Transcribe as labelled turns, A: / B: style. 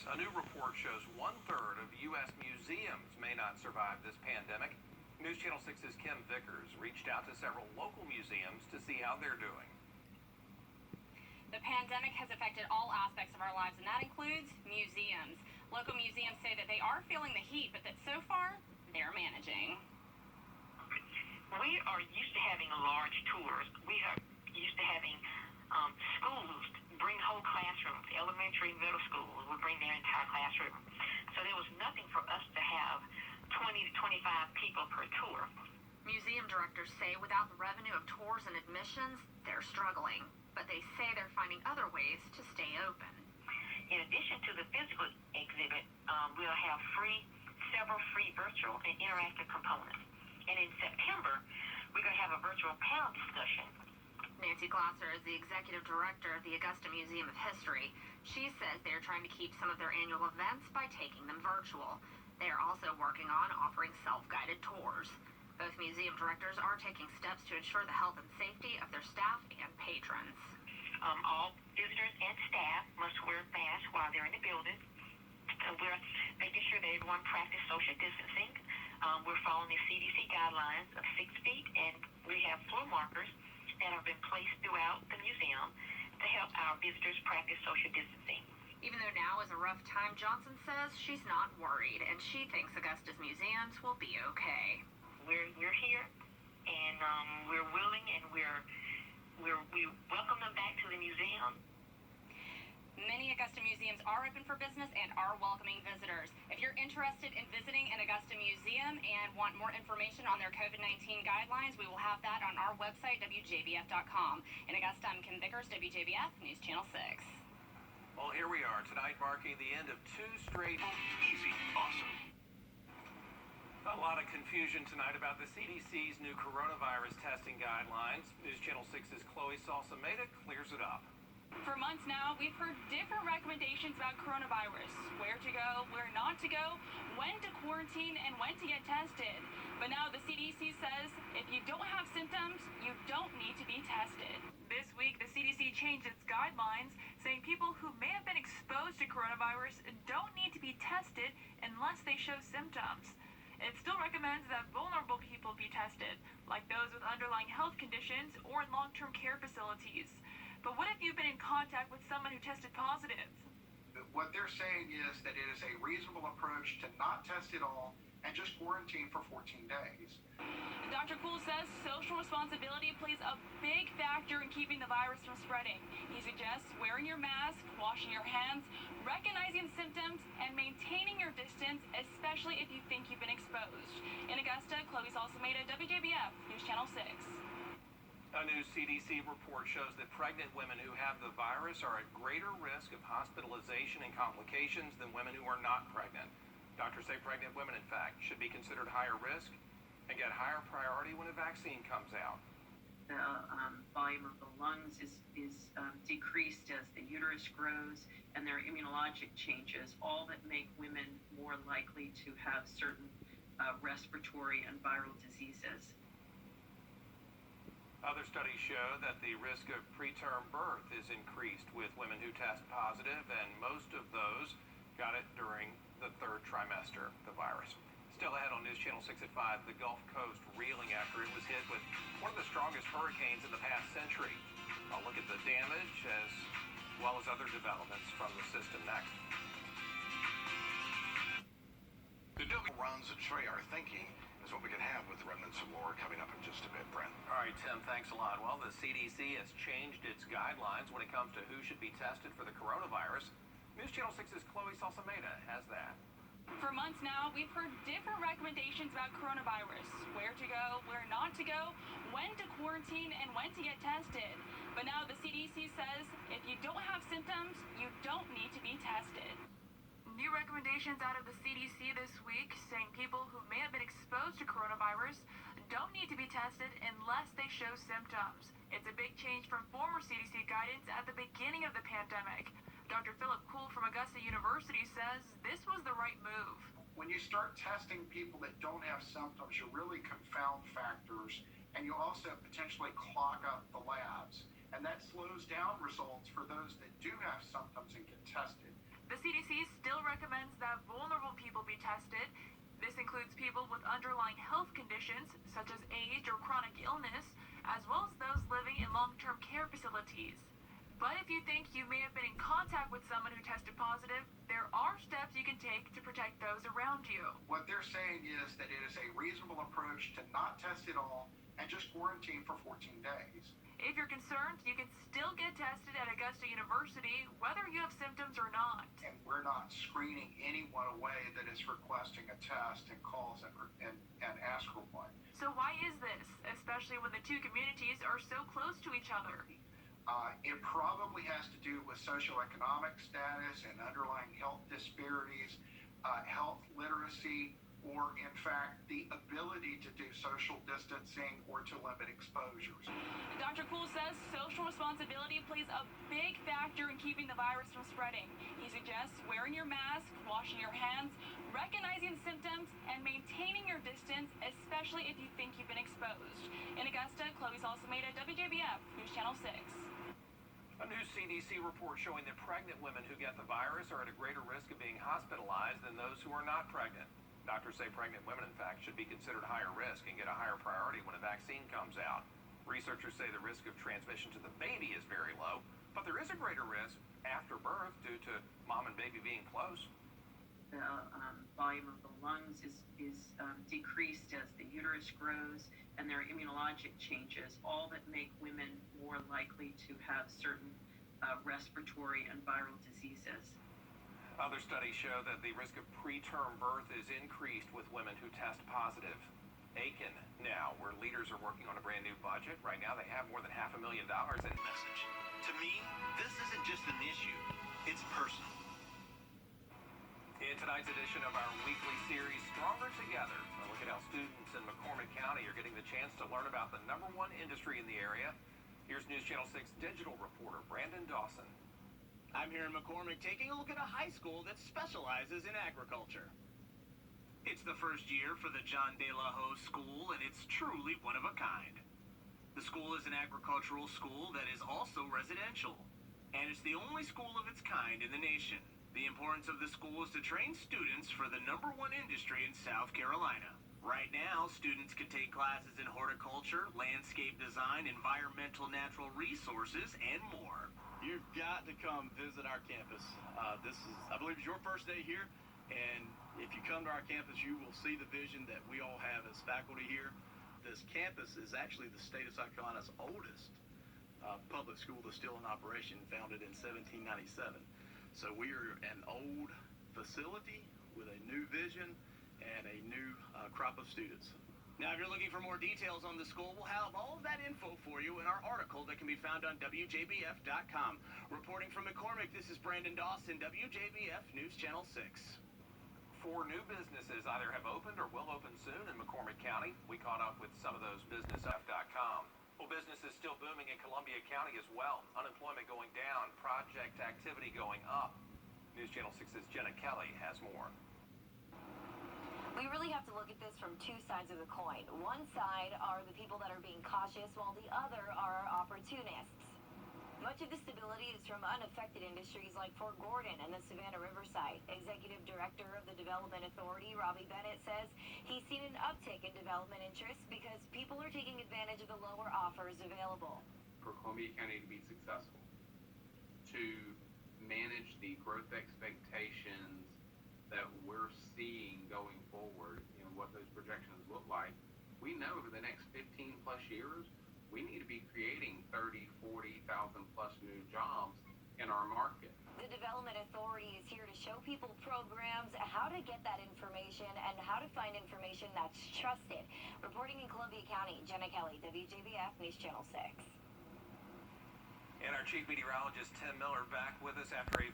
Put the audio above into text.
A: A new report shows 1/3 of U.S. museums may not survive this pandemic. News Channel 6's Kim Vickers reached out to several local museums to see how they're doing.
B: The pandemic has affected all aspects of our lives, and that includes museums. Local museums say that they are feeling the heat, but that so far, they're managing.
C: We are used to having large tours. We are used to having schools bring whole classrooms, elementary, middle schools would bring their entire classroom. So there was nothing for us to have 20 to 25 people per tour.
B: Museum directors say without the revenue of tours and admissions, they're struggling. But they say they're finding other ways to stay open.
C: In addition to the physical exhibit, we'll have several free virtual and interactive components. And in September, we're going to have a virtual panel discussion.
B: Nancy Glasser is the executive director of the Augusta Museum of History. She says they're trying to keep some of their annual events by taking them virtual. They are also working on offering self-guided tours. Both museum directors are taking steps to ensure the health and safety of their staff and patrons.
C: All visitors and staff must wear masks while they're in the building. We're making sure that everyone practice social distancing. We're following the CDC guidelines of 6 feet, and we have floor markers that have been placed throughout the museum to help our visitors practice social distancing.
B: Even though now is a rough time, Johnson says she's not worried, and she thinks Augusta's museums will be okay.
C: We're here, and we're willing, and we welcome them back to the museum.
B: Many Augusta museums are open for business and are welcoming visitors. If you're interested in visiting an Augusta museum and want more information on their COVID-19 guidelines, we will have that on our website, Wjbf.com. In Augusta, I'm Kim Vickers, WJBF, News Channel 6.
A: Well, here we are tonight, marking the end of 2 straight
D: Easy, awesome.
A: A lot of confusion tonight about the CDC's new coronavirus testing guidelines. News Channel 6's Chloe Salsameda clears it up.
E: For months now, we've heard different recommendations about coronavirus. Where to go, where not to go, when to quarantine, and when to get tested. But now the CDC says if you don't have symptoms, you don't need to be tested. This week, the CDC changed its guidelines, saying people who may have been exposed to coronavirus don't need to be tested unless they show symptoms. It still recommends that vulnerable people be tested, like those with underlying health conditions or in long-term care facilities. But what if you've been in contact with someone who tested positive?
D: What they're saying is that it is a reasonable approach to not test at all and just quarantine for 14 days.
E: Dr. Kuhl says social responsibility plays a big factor in keeping the virus from spreading. He suggests wearing your mask, washing your hands, recognizing symptoms, and maintaining your distance, especially if you think you've been exposed. In Augusta, Chloe Salsameda, WJBF, News Channel 6.
A: A new CDC report shows that pregnant women who have the virus are at greater risk of hospitalization and complications than women who are not pregnant. Doctors say pregnant women, in fact, should be considered higher risk and get higher priority when a vaccine comes out.
F: The volume of the lungs is decreased as the uterus grows, and there are immunologic changes, all that make women more likely to have certain respiratory and viral diseases.
A: Other studies show that the risk of preterm birth is increased with women who test positive, and most of those got it during the 3rd trimester, the virus. Still ahead on News Channel 6 at 5, the Gulf Coast reeling after it was hit with one of the strongest hurricanes in the past century. I'll look at the damage as well as other developments from the system next.
D: The W runs a tray. Our thinking is what we can have with the remnants of war coming up in just a bit, Brent.
A: All right, Tim, thanks a lot. Well, the CDC has changed its guidelines when it comes to who should be tested for the coronavirus. News Channel 6's Chloe Salsameda has that.
E: For months now, we've heard different recommendations about coronavirus. Where to go, where not to go, when to quarantine, and when to get tested. But now the CDC says if you don't have symptoms, you don't need to be tested. New recommendations out of the CDC this week saying people who may have been exposed to coronavirus don't need to be tested unless they show symptoms. It's a big change from former CDC guidance at the beginning of the pandemic. Dr. Philip Kuhl from Augusta University says this was the right move.
D: When you start testing people that don't have symptoms, you really confound factors, and you also potentially clog up the labs. And that slows down results for those that do have symptoms and get tested.
E: The CDC still that vulnerable people be tested. This includes people with underlying health conditions, such as age or chronic illness, as well as those living in long-term care facilities. But if you think you may have been in contact with someone who tested positive, there are steps you can take to protect those around you.
D: What they're saying is that it is a reasonable approach to not test at all and just quarantine for 14 days.
E: If you're concerned, you can still get tested at Augusta University, whether you have symptoms or not.
D: And we're not screening anyone away that is requesting a test and calls and asks for one.
E: So why is this, especially when the two communities are so close to each other?
D: It probably has to do with socioeconomic status and underlying health disparities, health literacy, or in fact, the ability to do social distancing or to limit exposures.
E: Dr. Kuhl says social responsibility plays a big factor in keeping the virus from spreading. He suggests wearing your mask, washing your hands, recognizing symptoms, and maintaining your distance, especially if you think you've been exposed. In Augusta, Chloe Salsameda, WJBF, News Channel 6.
A: A new CDC report showing that pregnant women who get the virus are at a greater risk of being hospitalized than those who are not pregnant. Doctors say pregnant women, in fact, should be considered higher risk and get a higher priority when a vaccine comes out. Researchers say the risk of transmission to the baby is very low, but there is a greater risk after birth due to mom and baby being close.
F: The volume of the lungs is decreased as the uterus grows, and there are immunologic changes, all that make women more likely to have certain respiratory and viral diseases.
A: Other studies show that the risk of preterm birth is increased with women who test positive. Aiken now, where leaders are working on a brand new budget. Right now they have more than $500,000 in
G: message. To me, this isn't just an issue, it's personal.
A: In tonight's edition of our weekly series, Stronger Together, a look at how students in McCormick County are getting the chance to learn about the #1 industry in the area. Here's News Channel 6 digital reporter Brandon Dawson.
H: I'm here in McCormick taking a look at a high school that specializes in agriculture. It's the first year for the John De La Ho School, and it's truly one of a kind. The school is an agricultural school that is also residential, and it's the only school of its kind in the nation. The importance of the school is to train students for the #1 industry in South Carolina. Right now, students can take classes in horticulture, landscape design, environmental natural resources, and more.
I: You've got to come visit our campus. This is, I believe, your first day here, and if you come to our campus, you will see the vision that we all have as faculty here. This campus is actually the state of South Carolina's oldest public school that's still in operation, founded in 1797. So we are an old facility with a new vision and a new crop of students. Now, if you're looking for more details on the school, we'll have all of that info for you in our article that can be found on WJBF.com. Reporting from McCormick, this is Brandon Dawson, WJBF News Channel 6.
A: 4 new businesses either have opened or will open soon in McCormick County. We caught up with some of those business.com. Well, business is still booming in Columbia County as well. Unemployment going down, project activity going up. News Channel 6's Jenna Kelly has more.
J: We really have to look at this from two sides of the coin. One side are the people that are being cautious, while the other are opportunists. Much of the stability is from unaffected industries like Fort Gordon and the Savannah Riverside. Executive Director of the Development Authority, Robbie Bennett, says he's seen an uptick in development interest because people are taking advantage of the lower offers available.
K: For Columbia County to be successful, to manage the growth expectations that we're seeing going forward, what those projections look like, we know over the next 15 plus years, we need to be creating 30, 40,000 plus new jobs in our market.
J: The Development Authority is here to show people programs, how to get that information, and how to find information that's trusted. Reporting in Columbia County, Jenna Kelly, WJBF News Channel 6.
A: And our chief meteorologist, Tim Miller, back with us after a